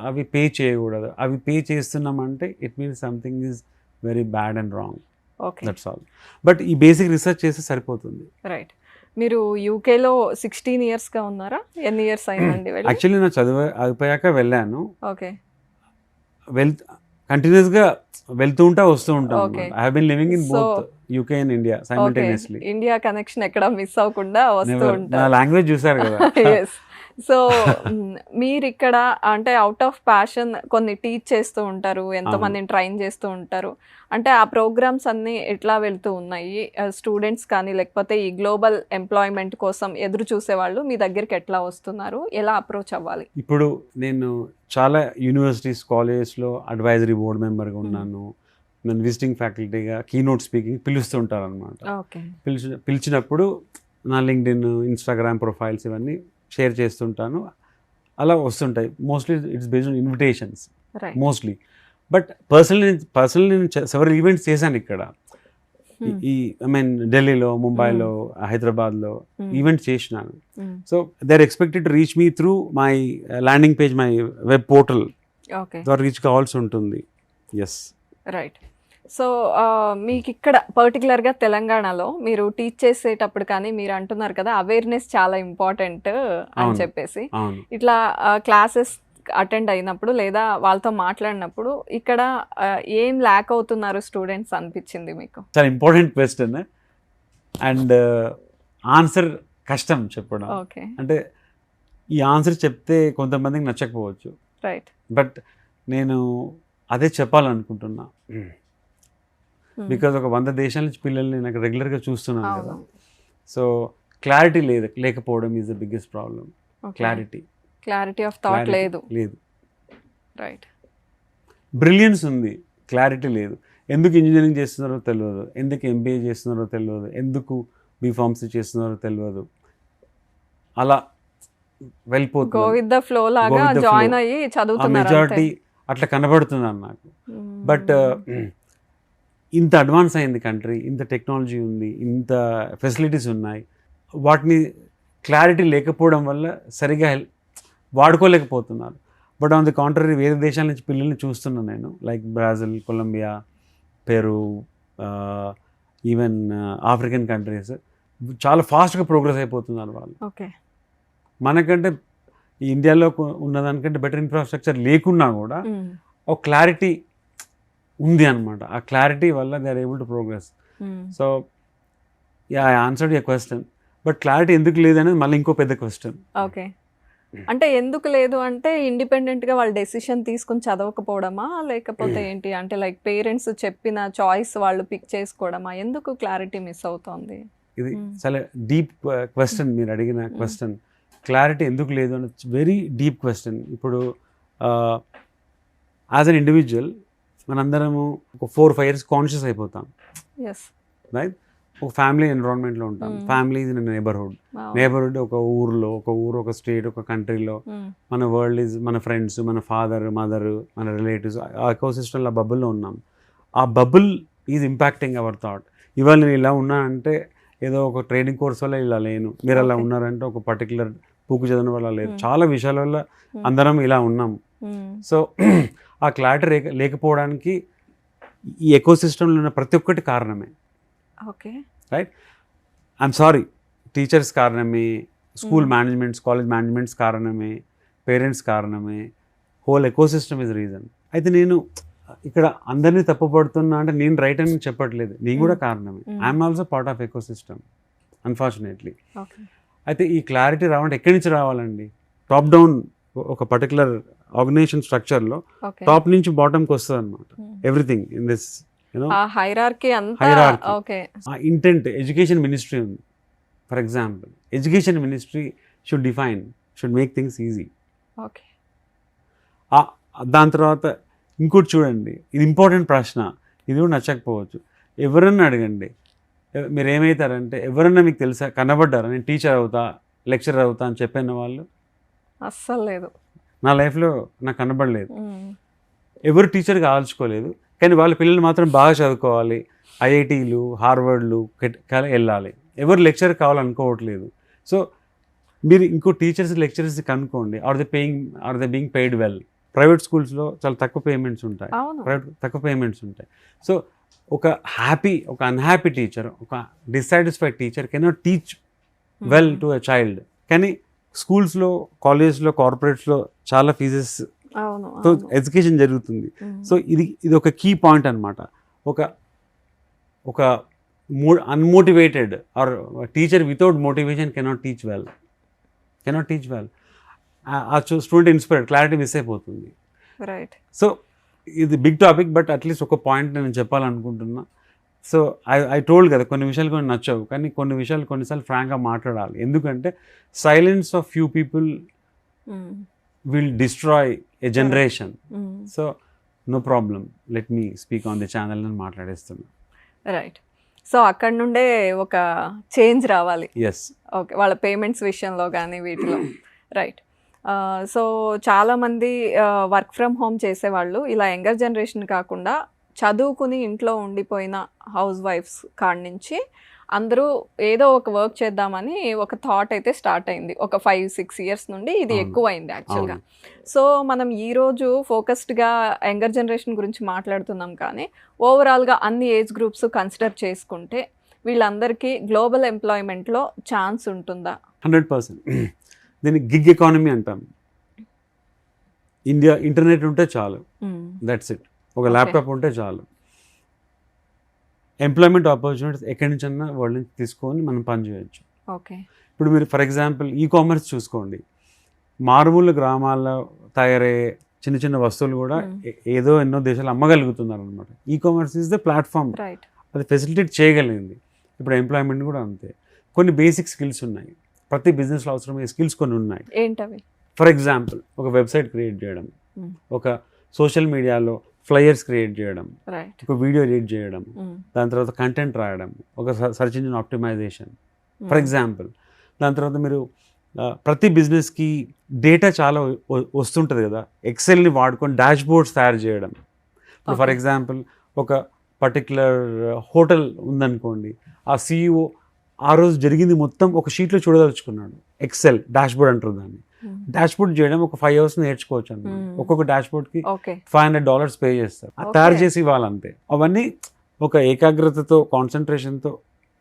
అవి పే చేయకూడదు. అవి పే చేస్తున్నామంటే it means something is very bad and wrong. That's all. But ఈ బేసిక్ రీసెర్చ్ చేస్తే సరిపోతుంది. రైట్. మీరు యూకేలో 16 yearsగా ఉన్నారా? ఎన్ని ఇయర్స్ అయిందండి? యాక్చువల్లీ నా చదువు అయిపోయాక వెళ్ళాను. ఓకే. కంటిన్యూస్గా వెళ్తూ ఉంటా వస్తూ ఉంటాం. I have been living in both UK and India simultaneously. India connection ఎక్కడ మిస్ అవ్వకుండా వస్తూ ఉంటారు. నా లాంగ్వేజ్ చూసారు కదా. సో మీరు ఇక్కడ అంటే అవుట్ ఆఫ్ ప్యాషన్ కొన్ని టీచ్ చేస్తూ ఉంటారు, ఎంతోమందిని ట్రైన్ చేస్తూ ఉంటారు. అంటే ఆ ప్రోగ్రామ్స్ అన్నీ ఎట్లా వెళ్తూ ఉన్నాయి? స్టూడెంట్స్ కానీ లేకపోతే ఈ గ్లోబల్ ఎంప్లాయ్మెంట్ కోసం ఎదురు చూసేవాళ్ళు మీ దగ్గరికి ఎట్లా వస్తున్నారు? ఎలా అప్రోచ్ అవ్వాలి? ఇప్పుడు నేను చాలా యూనివర్సిటీస్, కాలేజెస్లో అడ్వైజరీ బోర్డ్ మెంబర్గా ఉన్నాను. నన్ను విజిటింగ్ ఫ్యాకల్టీగా కీనోట్ స్పీకింగ్ పిలుస్తుంటారు అనమాట. పిలిచినప్పుడు నా లింక్డ్ఇన్, ఇన్స్టాగ్రామ్ ప్రొఫైల్స్ ఇవన్నీ షేర్ చేస్తుంటాను. అలా వస్తుంటాయి. Mostly it's based on invitations right. Mostly. But personally నేను సెవెరల్ ఈవెంట్స్ చేశాను ఇక్కడ. ఈ ఐ మీన్ ఢిల్లీలో, ముంబైలో, హైదరాబాద్లో ఈవెంట్స్ చేసినాను. So they are expected to reach me through my landing page, my web portal okay. ద్వారా రీచ్ కావాల్సి ఉంటుంది. ఎస్. రైట్. సో మీకు ఇక్కడ పర్టికులర్గా తెలంగాణలో మీరు టీచ్ చేసేటప్పుడు కానీ మీరు అంటున్నారు కదా అవేర్నెస్ చాలా ఇంపార్టెంట్ అని అవును. చెప్పేసి, అవును. ఇట్లా క్లాసెస్ అటెండ్ అయినప్పుడు లేదా వాళ్ళతో మాట్లాడినప్పుడు ఇక్కడ ఏం ల్యాక్ అవుతున్నారు స్టూడెంట్స్ అనిపించింది మీకు? చాలా ఇంపార్టెంట్ క్వశ్చన్ అండ్ ఆన్సర్ కష్టం చెప్పడం. ఓకే. అంటే ఈ ఆన్సర్ చెప్తే కొంతమందికి నచ్చకపోవచ్చు, రైట్. బట్ నేను అదే చెప్పాలనుకుంటున్నా. బికాజ్ ఒక 100 దేశాల నుంచి పిల్లల్ని నాకు రెగ్యులర్గా చూస్తున్నాను కదా. సో క్లారిటీ లేకపోవడం is the biggest problem. Clarity of thought లేదు. రైట్. బ్రిలియన్స్ ఉంది, క్లారిటీ లేదు. ఎందుకు ఇంజనీరింగ్ చేస్తున్నారో తెలియదు, ఎందుకు ఎంబీఏ చేస్తున్నారో తెలియదు, ఎందుకు బీఫార్మసీ చేస్తున్నారో తెలియదు. అలా వెళ్ళిపోతుంది. గో విత్ ద ఫ్లో లాగా జాయిన్ అయ్యి చదువుతున్నారు. మెజారిటీ అట్లా కనబడుతున్నాను నాకు. బట్ ఇంత అడ్వాన్స్ అయింది కంట్రీ, ఇంత టెక్నాలజీ ఉంది, ఇంత ఫెసిలిటీస్ ఉన్నాయి. వాటిని క్లారిటీ లేకపోవడం వల్ల సరిగా వాడుకోలేకపోతున్నారు. బట్ ఆన్ ది కాంట్రరీ వేరే దేశాల నుంచి పిల్లల్ని చూస్తున్నాను నేను, like Brazil, Colombia, Peru, even African countries. చాలా ఫాస్ట్గా ప్రోగ్రెస్ అయిపోతున్నారు వాళ్ళు. ఓకే. మనకంటే ఈ ఇండియాలో ఉన్నదానికంటే బెటర్ ఇన్ఫ్రాస్ట్రక్చర్ లేకున్నా కూడా ఒక క్లారిటీ ఉంది అనమాట. ఆ క్లారిటీ వల్ల they are able to progress. So I answered your question. But clarity ఎందుకు లేదనేది మళ్ళీ ఇంకో పెద్ద క్వశ్చన్. ఓకే. అంటే ఎందుకు లేదు అంటే ఇండిపెండెంట్గా వాళ్ళు డెసిషన్ తీసుకుని చదవకపోవడమా, లేకపోతే ఏంటి అంటే లైక్ పేరెంట్స్ చెప్పిన చాయిస్ వాళ్ళు పిక్ చేసుకోవడమా? ఎందుకు క్లారిటీ మిస్ అవుతోంది? ఇది చాలా డీప్ క్వశ్చన్ మీరు అడిగిన క్వశ్చన్. క్లారిటీ ఎందుకు లేదు అని వెరీ డీప్ క్వశ్చన్. ఇప్పుడు యాజ్ అన్ ఇండివిజువల్ మనందరము ఒక 4-5 years కాన్షియస్ అయిపోతాం, రైట్? ఒక ఫ్యామిలీ ఎన్విరాన్మెంట్లో ఉంటాం. ఫ్యామిలీ ఇస్ ఇన్ నేబర్హుడ్ ఒక ఊరు, ఒక స్టేట్, ఒక కంట్రీలో. మన వరల్డ్ ఈజ్ మన ఫ్రెండ్స్, మన ఫాదర్, మదర్, మన రిలేటివ్స్. ఆ ఎకోసిస్టంలో ఆ బబుల్లో ఉన్నాం. ఆ bubble is impacting our thought. ఇవాళ నేను ఇలా ఉన్నా అంటే ఏదో ఒక ట్రైనింగ్ కోర్స్ వల్ల ఇలా లేను, మీరు అలా ఉన్నారంటే ఒక పర్టికులర్ బుక్ చదవడం వల్ల లేదు. చాలా విషయాల వల్ల అందరం ఇలా ఉన్నాం. సో ఆ క్లారిటీ లేకపోవడానికి ఈ ఎకోసిస్టంలో ఉన్న ప్రతి ఒక్కటి కారణమే. Okay. Right. I'm sorry, teachers కారణమే, స్కూల్ మేనేజ్మెంట్స్, కాలేజ్ మేనేజ్మెంట్స్ కారణమే, పేరెంట్స్ కారణమే, హోల్ ఎకోసిస్టమ్ ఇస్ రీజన్. అయితే నేను ఇక్కడ అందరినీ తప్పుపడుతున్నా అంటే నేను రైట్ అని చెప్పట్లేదు, నేను కూడా కారణమే. I'm also part of ecosystem unfortunately. అయితే ఈ క్లారిటీ రావాలంటే ఎక్కడి నుంచి రావాలండి? టాప్ డౌన్ ఒక పర్టికులర్ ఆర్గనైజేషన్ స్ట్రక్చర్లో టాప్ నుంచి బాటమ్కి వస్తుంది అనమాట. Everything in this hierarchy. Okay. ఆ ఇంటెంట్ ఎడ్యుకేషన్ మినిస్ట్రీ ఉంది. For example, education ministry should make things easy. Okay. దాని తర్వాత ఇంకోటి చూడండి, ఇది ఇంపార్టెంట్ ప్రశ్న, ఇది కూడా నచ్చకపోవచ్చు. ఎవరన్నా అడగండి, మీరు ఏమవుతారంటే ఎవరన్నా మీకు తెలుసా, కనబడ్డారా నేను టీచర్ అవుతా, లెక్చరర్ అవుతా అని చెప్పిన వాళ్ళు? అస్సలు లేదు. నా లైఫ్లో నాకు కనబడలేదు. ఎవరు టీచర్ కావాల్చుకోలేదు, కానీ వాళ్ళ పిల్లలు మాత్రం బాగా చదువుకోవాలి, ఐఐటీలు, హార్వర్డ్లు వెళ్ళాలి. ఎవరు లెక్చర్ కావాలనుకోవట్లేదు. సో మీరు ఇంకో టీచర్స్, లెక్చరర్స్ కనుక్కోండి, or they being paid well. Private స్కూల్స్లో చాలా తక్కువ పేమెంట్స్ ఉంటాయి. సో ఒక అన్హ్యాపీ టీచర్, ఒక dissatisfied teacher cannot teach well to a child. కానీ స్కూల్స్లో, కాలేజ్లో, కార్పొరేట్స్లో చాలా ఫీజెస్ తో ఎడ్యుకేషన్ జరుగుతుంది. సో ఇది ఒక కీ పాయింట్ అనమాట. ఒక unmotivated or teacher without motivation cannot teach well. ఆ స్టూడెంట్ ఇన్స్పైర్డ్, క్లారిటీ మిస్ అయిపోతుంది. రైట్. సో ఇది బిగ్ టాపిక్, బట్ అట్లీస్ట్ ఒక పాయింట్ నేను చెప్పాలనుకుంటున్నా. సో ఐ టోల్డ్ కదా, కొన్ని విషయాలు కొన్ని నచ్చవు, కానీ కొన్ని విషయాలు కొన్నిసార్లు ఫ్రాంక్గా మాట్లాడాలి. ఎందుకంటే silence of few people will destroy a generation. So no problem, let me speak on the channel అని మాట్లాడేస్తున్నా. రైట్. సో అక్కడ నుండే ఒక చేంజ్ రావాలి. ఎస్. ఓకే. వాళ్ళ పేమెంట్స్ విషయంలో కానీ వీటిలో. రైట్. సో చాలామంది వర్క్ ఫ్రమ్ హోమ్ చేసేవాళ్ళు ఇలా యంగర్ జనరేషన్ కాకుండా చదువుకుని ఇంట్లో ఉండిపోయిన హౌస్ వైఫ్స్ కాడి నుంచి అందరూ ఏదో ఒక వర్క్ చేద్దామని ఒక థాట్ అయితే స్టార్ట్ అయింది. ఒక 5-6 ఇయర్స్ నుండి ఇది ఎక్కువైంది యాక్చువల్గా. సో మనం ఈరోజు ఫోకస్డ్గా యంగర్ జనరేషన్ గురించి మాట్లాడుతున్నాం, కానీ ఓవరాల్గా అన్ని ఏజ్ గ్రూప్స్ కన్సిడర్ చేసుకుంటే వీళ్ళందరికీ గ్లోబల్ ఎంప్లాయ్మెంట్లో ఛాన్స్ ఉంటుందా? 100%. దీన్ని గిగ్ ఎకానమీ అంటాం. ఇండియా ఇంటర్నెట్ ఉంటే చాలు, దట్స్ ఇట్. ఒక ల్యాప్టాప్ ఉంటే చాలు. ఎంప్లాయ్మెంట్ ఆపర్చునిటీస్ ఎక్కడి నుంచన్నా వాళ్ళ నుంచి తీసుకొని మనం పని చేయొచ్చు. ఓకే. ఇప్పుడు మీరు ఫర్ ఎగ్జాంపుల్ కామర్స్ చూసుకోండి. మారుమూల గ్రామాల్లో తయారయ్యే చిన్న చిన్న వస్తువులు కూడా ఏదో ఎన్నో దేశాలు అమ్మగలుగుతున్నారు అనమాట. కామర్స్ ఈజ్ ద ప్లాట్ఫామ్, అది ఫెసిలిటేట్ చేయగలిగింది. ఇప్పుడు ఎంప్లాయ్మెంట్ కూడా అంతే. కొన్ని బేసిక్ స్కిల్స్ ఉన్నాయి, ప్రతి బిజినెస్లో అవసరమయ్యే స్కిల్స్ కొన్ని ఉన్నాయి. ఏంటవి? ఫర్ ఎగ్జాంపుల్ ఒక వెబ్సైట్ క్రియేట్ చేయడం, ఒక సోషల్ మీడియాలో ఫ్లయర్స్ క్రియేట్ చేయడం, ఒక వీడియో ఎడిట్ చేయడం, దాని తర్వాత కంటెంట్ రాయడం, ఒక search engine optimization for example. దాని తర్వాత మీరు ప్రతి బిజినెస్కి డేటా చాలా వస్తుంటుంది కదా, ఎక్సెల్ని వాడుకొని డాష్ బోర్డ్స్ తయారు చేయడం. ఇప్పుడు ఫర్ ఎగ్జాంపుల్ ఒక పర్టిక్యులర్ హోటల్ ఉందనుకోండి, ఆ CEO ఆ రోజు జరిగింది మొత్తం ఒక షీట్లో చూడదలుచుకున్నాడు. ఎక్సెల్ డాష్ బోర్డ్ అంటారు దాన్ని. డాష్ బోర్డ్ చేయడం ఒక 5 hours నేర్చుకోవచ్చు అన్నమాట. ఒక్కొక్క డాష్ బోర్డ్కి $500 పే చేస్తారు, అది తయారు చేసి ఇవ్వాలంతే. అవన్నీ ఒక ఏకాగ్రతతో కాన్సన్ట్రేషన్తో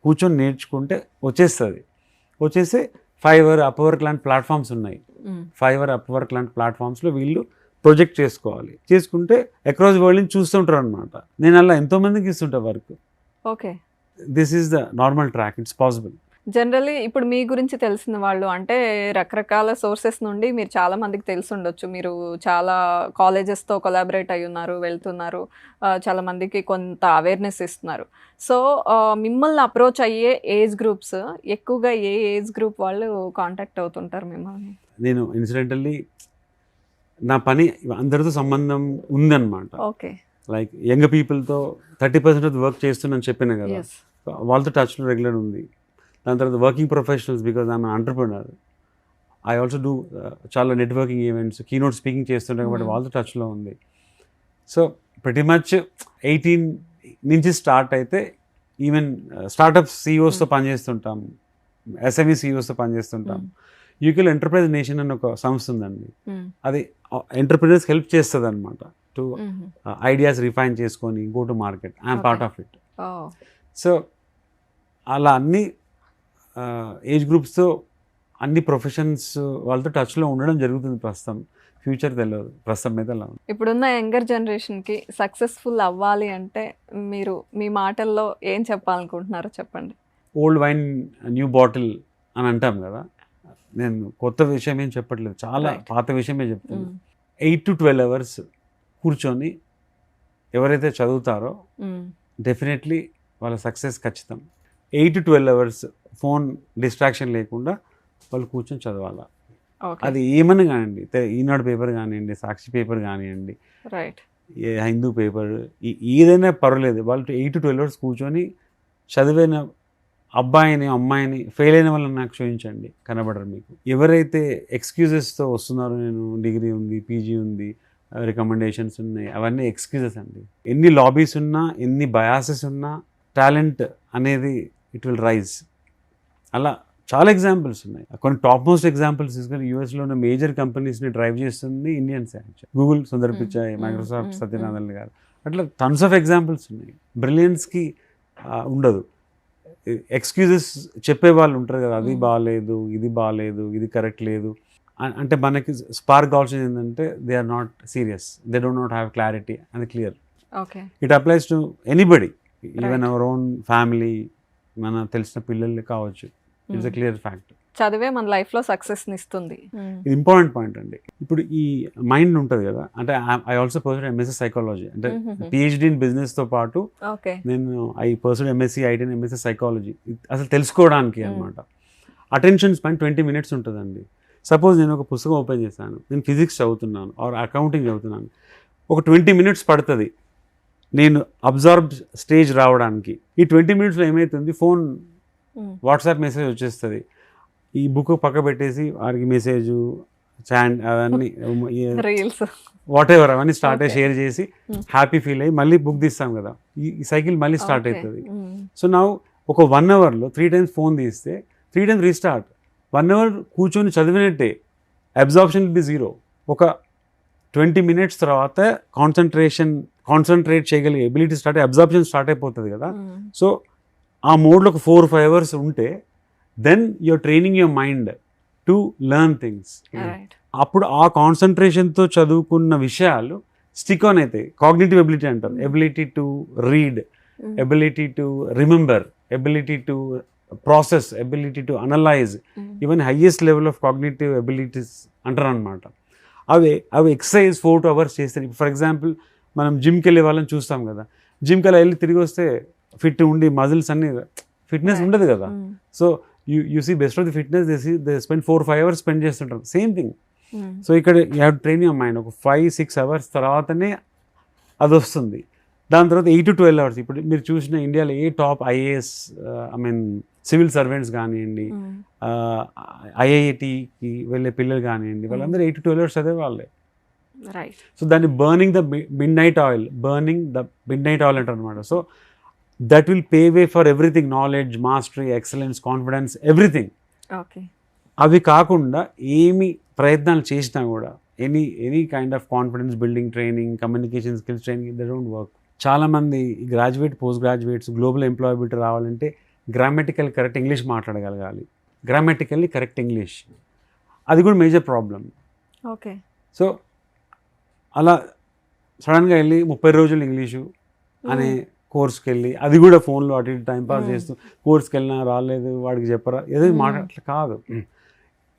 కూర్చొని నేర్చుకుంటే వచ్చేసి Fiverr, Upwork లాంటి ప్లాట్ఫామ్స్ ఉన్నాయి. Fiverr, Upwork లాంటి ప్లాట్ఫామ్స్లో వీళ్ళు ప్రొజెక్ట్ చేసుకుంటే అక్రాస్ వరల్డ్ నుంచి చూస్తుంటారు అనమాట. నేను అలా ఎంతోమందికి ఇస్తుంటా work. Okay. This is the normal track, it's possible. Generally ఇప్పుడు మీ గురించి తెలిసిన వాళ్ళు అంటే రకరకాల సోర్సెస్ నుండి మీరు చాలా మందికి తెలిసి ఉండొచ్చు. మీరు చాలా కాలేజెస్తో కొలాబరేట్ అయి ఉన్నారు, వెళ్తున్నారు, చాలా మందికి కొంత అవేర్నెస్ ఇస్తున్నారు. సో మిమ్మల్ని అప్రోచ్ అయ్యే ఏజ్ గ్రూప్స్ ఎక్కువగా ఏ ఏజ్ గ్రూప్ వాళ్ళు కాంటాక్ట్ అవుతుంటారు మిమ్మల్ని? నేను ఇన్సిడెంటల్లీ నా పని అందరితో సంబంధం ఉందన్నమాట. ఓకే. లైక్ యంగ్ పీపుల్తో 30% ఆఫ్ వర్క్ చేస్తున్నాను చెప్పిన కదా, వాళ్ళతో టచ్లో రెగ్యులర్ ఉంది. దాని తర్వాత working professionals, because I'm entrepreneur. I also do చాలా నెట్వర్కింగ్ ఈవెంట్స్, కీనోట్ స్పీకింగ్ చేస్తుంటాం కాబట్టి వాళ్ళతో టచ్లో ఉంది. సో ప్రతి మచ్ 18 నుంచి స్టార్ట్ అయితే ఈవెన్ స్టార్టప్ CEOస్తో పనిచేస్తుంటాం, SME CEOస్తో పనిచేస్తుంటాం. యూకేలో ఎంటర్ప్రైజ్ నేషన్ అని ఒక సంస్థ ఉందండి. అది ఎంటర్ప్రెన్యూర్స్ హెల్ప్ చేస్తుంది అనమాట టు ఐడియాస్ రిఫైన్ చేసుకొని go to market. I'm part of it. So అలా అన్ని ఏజ్ గ్రూప్స్తో అన్ని ప్రొఫెషన్స్ వాళ్ళతో టచ్లో ఉండడం జరుగుతుంది. ప్రస్తుతం ఫ్యూచర్ తెలియదు, ప్రస్తుతం అయితే అలా ఉంది. ఇప్పుడున్న యంగర్ జనరేషన్కి సక్సెస్ఫుల్ అవ్వాలి అంటే మీరు మీ మాటల్లో ఏం చెప్పాలనుకుంటున్నారో చెప్పండి. ఓల్డ్ వైన్ న్యూ బాటిల్ అని అంటాం కదా, నేను కొత్త విషయం ఏం చెప్పట్లేదు, చాలా పాత విషయమే చెప్తాను. 8 to 12 hours కూర్చొని ఎవరైతే చదువుతారో డెఫినెట్లీ వాళ్ళ సక్సెస్ ఖచ్చితం. 8 to 12 hours ఫోన్ డిస్ట్రాక్షన్ లేకుండా వాళ్ళు కూర్చొని చదవాలా. అది ఏమన్నా కానివ్వండి, ఈనాడు పేపర్ కానివ్వండి, సాక్షి పేపర్ కానివ్వండి, హిందూ పేపర్, ఏదైనా పర్వాలేదు, వాళ్ళు 8 to 12 hours కూర్చొని చదివిన అబ్బాయిని అమ్మాయిని ఫెయిల్ అయిన వాళ్ళని నాకు చూపించండి, కనబడరు మీకు. ఎవరైతే ఎక్స్క్యూజెస్తో వస్తున్నారో, నేను డిగ్రీ ఉంది, PG ఉంది, రికమెండేషన్స్ ఉన్నాయి, అవన్నీ ఎక్స్క్యూజెస్ అండి. ఎన్ని లాబీస్ ఉన్నా, ఎన్ని బయాసెస్ ఉన్నా, టాలెంట్ అనేది ఇట్ విల్ రైజ్. అలా చాలా ఎగ్జాంపుల్స్ ఉన్నాయి. కొన్ని టాప్ మోస్ట్ ఎగ్జాంపుల్స్ తీసుకొని యూఎస్లో ఉన్న మేజర్ కంపెనీస్ని డ్రైవ్ చేస్తుంది Indians. Google Sundar Pichai, Microsoft Satyanarayana గారు, అట్లా టన్స్ ఆఫ్ ఎగ్జాంపుల్స్ ఉన్నాయి. బ్రిలియన్స్కి ఉండదు, ఎక్స్క్యూజెస్ చెప్పే వాళ్ళు ఉంటారు కదా, అది బాగాలేదు, ఇది బాగాలేదు, ఇది కరెక్ట్ లేదు అంటే మనకి స్పార్క్ కావాల్సింది ఏంటంటే they are not serious, they don't not have clarity and clear. It applies to anybody, even our own family, మన తెలిసిన పిల్లలు కావచ్చు. It's a clear fact. చదివే మన లైఫ్లో సక్సెస్ని ఇస్తుంది. ఇది ఇంపార్టెంట్ పాయింట్ అండి. ఇప్పుడు ఈ మైండ్ ఉంటుంది కదా, అంటే I also person MSc psychology, అంటే PhD ఇన్ బిజినెస్తో పాటు నేను MSc IT and MSc psychology, అసలు తెలుసుకోవడానికి అనమాట. అటెన్షన్ స్పాన్ 20 minutes ఉంటుందండి. సపోజ్ నేను ఒక పుస్తకం ఓపెన్ చేశాను, నేను ఫిజిక్స్ చదువుతున్నాను ఆర్ అకౌంటింగ్ చదువుతున్నాను, ఒక 20 minutes పడుతుంది నేను అబ్జర్వ్ స్టేజ్ రావడానికి. ఈ 20 minutesలో ఏమవుతుంది, ఫోన్ వాట్సాప్ మెసేజ్ వచ్చేస్తుంది, ఈ బుక్ పక్క పెట్టేసి వారికి మెసేజ్, చాండ్ అవన్నీ రీల్స్. వాట్ ఎవర్ అవన్నీ స్టార్ట్ అయ్యి Okay. షేర్ చేసి Hmm. హ్యాపీ ఫీల్ అయ్యి మళ్ళీ బుక్ తీస్తాం కదా, ఈ సైకిల్ మళ్ళీ స్టార్ట్ Okay. అవుతుంది. సో నా ఒక 1 అవర్లో 3 times ఫోన్ తీస్తే 3 times రీస్టార్ట్. 1 hour కూర్చొని చదివినట్టే, అబ్జార్ప్షన్ విల్ బి 0. ఒక 20 minutes తర్వాత కాన్సన్ట్రేట్ చేయగలిగే ఎబిలిటీ స్టార్ట్ అయ్యి అబ్జార్ప్షన్ స్టార్ట్ అయిపోతుంది కదా. సో ఆ మోడ్లో ఒక 4-5 hours ఉంటే then you're training your mind to learn things. Right. అప్పుడు ఆ కాన్సన్ట్రేషన్తో చదువుకున్న విషయాలు స్టిక్ ఆన్ అవుతాయి. కాగ్నిటివ్ ఎబిలిటీ అంటారు, ability to read, ability to remember, ability to process, ability to analyse, even highest level of cognitive abilities అంటారు అనమాట. అవి ఎక్సర్సైజ్ 4 to hours చేస్తారు. ఫర్ ఎగ్జాంపుల్ మనం జిమ్కి వెళ్ళే వాళ్ళని చూస్తాం కదా, జిమ్కి అలా వెళ్ళి తిరిగి వస్తే ఫిట్ ఉండి మజిల్స్ అన్ని ఫిట్నెస్ ఉండదు కదా. So you see best of the fitness they spend 4-5 hours spend చేస్తుంటారు. Same thing. సో ఇక్కడ you have train your mind. ఒక 5-6 hours తర్వాతనే అది వస్తుంది. దాని తర్వాత 8 to 12 hours. ఇప్పుడు మీరు చూసిన ఇండియాలో ఏ top IAS, I mean civil servants కానివ్వండి, ఐఐఐటికి వెళ్ళే పిల్లలు కానివ్వండి, వాళ్ళందరూ 8 to 12 hours చదివే వాళ్ళే. రైట్. సో దాన్ని burning the midnight oil అంటారు అనమాట. So that will pay way for everything, knowledge, mastery, excellence, confidence, everything. Okay. అవి కాకుండా ఏమి ప్రయత్నాలు చేసినా కూడా any kind of confidence building training, communication skills training, they don't work. చాలామంది graduate, post graduates global employability రావాలంటే గ్రామటికల్ కరెక్ట్ ఇంగ్లీష్ మాట్లాడగలగాలి, grammatically correct English. అది కూడా మేజర్ ప్రాబ్లం. ఓకే. సో అలా సడన్గా వెళ్ళి 30 రోజులు ఇంగ్లీషు అనే కోర్స్కి వెళ్ళి, అది కూడా ఫోన్లో అటు ఇటు టైంపాస్ చేస్తూ కోర్స్కి వెళ్ళినా రాలేదు, వాడికి చెప్పరా, ఏదో మాట్లాడట్లే కాదు.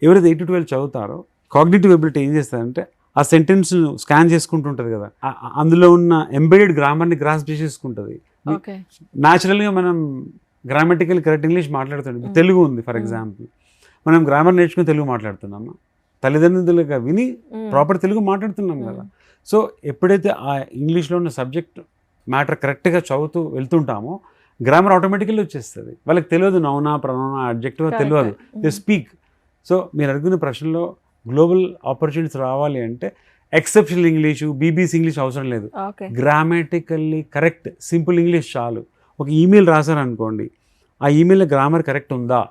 ఎవరైతే 8 to 12 చదువుతారో కాగ్నిటివ్ ఎబిలిటీ ఏం చేస్తారంటే ఆ సెంటెన్స్ స్కాన్ చేసుకుంటుంటుంది కదా, అందులో ఉన్న ఎంబెడెడ్ గ్రామర్ని గ్రాస్ప్ చేసేసుకుంటుంది. ఓకే. న్యాచురల్గా మనం గ్రామటికల్ కరెక్ట్ ఇంగ్లీష్ మాట్లాడుతున్నాం. ఇప్పుడు తెలుగు ఉంది ఫర్ ఎగ్జాంపుల్, మనం గ్రామర్ నేర్చుకుని తెలుగు మాట్లాడుతున్నామా, తల్లిదండ్రులుగా విని ప్రాపర్ తెలుగు మాట్లాడుతున్నాం కదా. సో ఎప్పుడైతే ఆ ఇంగ్లీష్లో ఉన్న సబ్జెక్ట్ మ్యాటర్ కరెక్ట్గా చదువుతూ వెళ్తుంటామో గ్రామర్ ఆటోమేటికల్లీ వచ్చేస్తుంది. వాళ్ళకి తెలియదు నౌనా, ప్రనౌనా, అడ్జెక్టివ్ తెలియదు, దే స్పీక్. సో మీరు అడిగిన ప్రశ్నలో గ్లోబల్ ఆపర్చునిటీస్ రావాలి అంటే ఎక్సెప్షనల్ ఇంగ్లీషు, బీబీసీ ఇంగ్లీష్ అవసరం లేదు. గ్రామటికల్లీ కరెక్ట్ సింపుల్ ఇంగ్లీష్ చాలు. ఒక ఈమెయిల్ రాశారనుకోండి, ఆ ఈమెయిల్లో గ్రామర్ కరెక్ట్ ఉందా,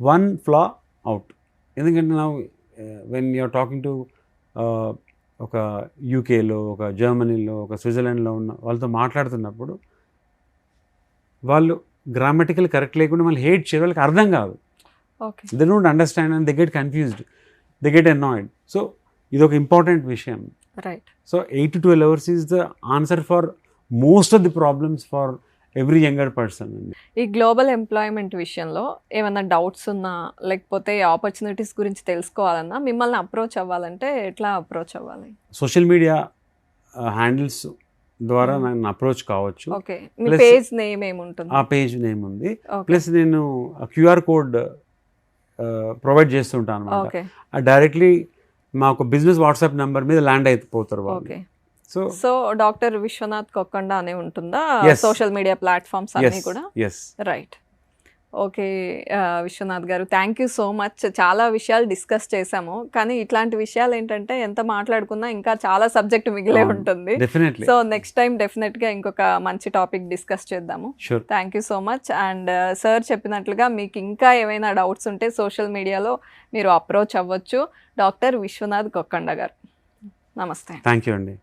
1 flaw అవుట్. ఎందుకంటే నా వెన్ యూఆర్ టాకింగ్ టు ఒక యూకేలో, ఒక జర్మనీలో, ఒక స్విట్జర్లాండ్లో ఉన్న వాళ్ళతో మాట్లాడుతున్నప్పుడు వాళ్ళు గ్రామటికల్ కరెక్ట్ లేకుండా మళ్ళీ హేట్ చేయరు, వాళ్ళకి అర్థం కాదు. They don't understand and they get confused, they get annoyed. So ఇది ఒక ఇంపార్టెంట్ విషయం. Right. So 8 to 12 hours is the answer for most of the problems for every younger person అండి. ఈ గ్లోబల్ ఎంప్లాయ్మెంట్ విషయంలో ఏమైనా డౌట్స్ ఉన్నా, లేకపోతే opportunities గురించి తెలుసుకోవాలన్నా మిమ్మల్ని అప్రోచ్ అవ్వాలంటే ఎట్లా అప్రోచ్ అవ్వాలి? సోషల్ మీడియా హ్యాండిల్స్ ద్వారా నన్ను అప్రోచ్ కావచ్చు. ఓకే. మీ పేజ్ నేమ్ ఏముంటుంది? ఆ పేజ్ నేమ్ ఉంది. ప్లస్ నేను క్యూఆర్ కోడ్ ప్రొవైడ్ చేస్తుంటాను అనమాట. డైరెక్ట్లీ మాకు బిజినెస్ వాట్సాప్ నెంబర్ మీద ల్యాండ్ అయిపోతారు వాళ్ళు. Okay. So doctor Vishwanath Kokkanda అనే ఉంటుందా సోషల్ మీడియా ప్లాట్ఫామ్స్ అన్నీ కూడా? రైట్. ఓకే విశ్వనాథ్ గారు, థ్యాంక్ యూ సో మచ్. చాలా విషయాలు డిస్కస్ చేసాము, కానీ ఇట్లాంటి విషయాలు ఏంటంటే ఎంత మాట్లాడుకున్నా ఇంకా చాలా సబ్జెక్ట్ మిగిలే ఉంటుంది. సో నెక్స్ట్ టైం డెఫినెట్గా ఇంకొక మంచి టాపిక్ డిస్కస్ చేద్దాము. Thank you so much. And sir చెప్పినట్లుగా మీకు ఇంకా ఏమైనా డౌట్స్ ఉంటే సోషల్ మీడియాలో మీరు అప్రోచ్ అవ్వచ్చు. డాక్టర్ విశ్వనాథ్ కొక్కండ గారు, నమస్తే. థ్యాంక్ యూ అండి.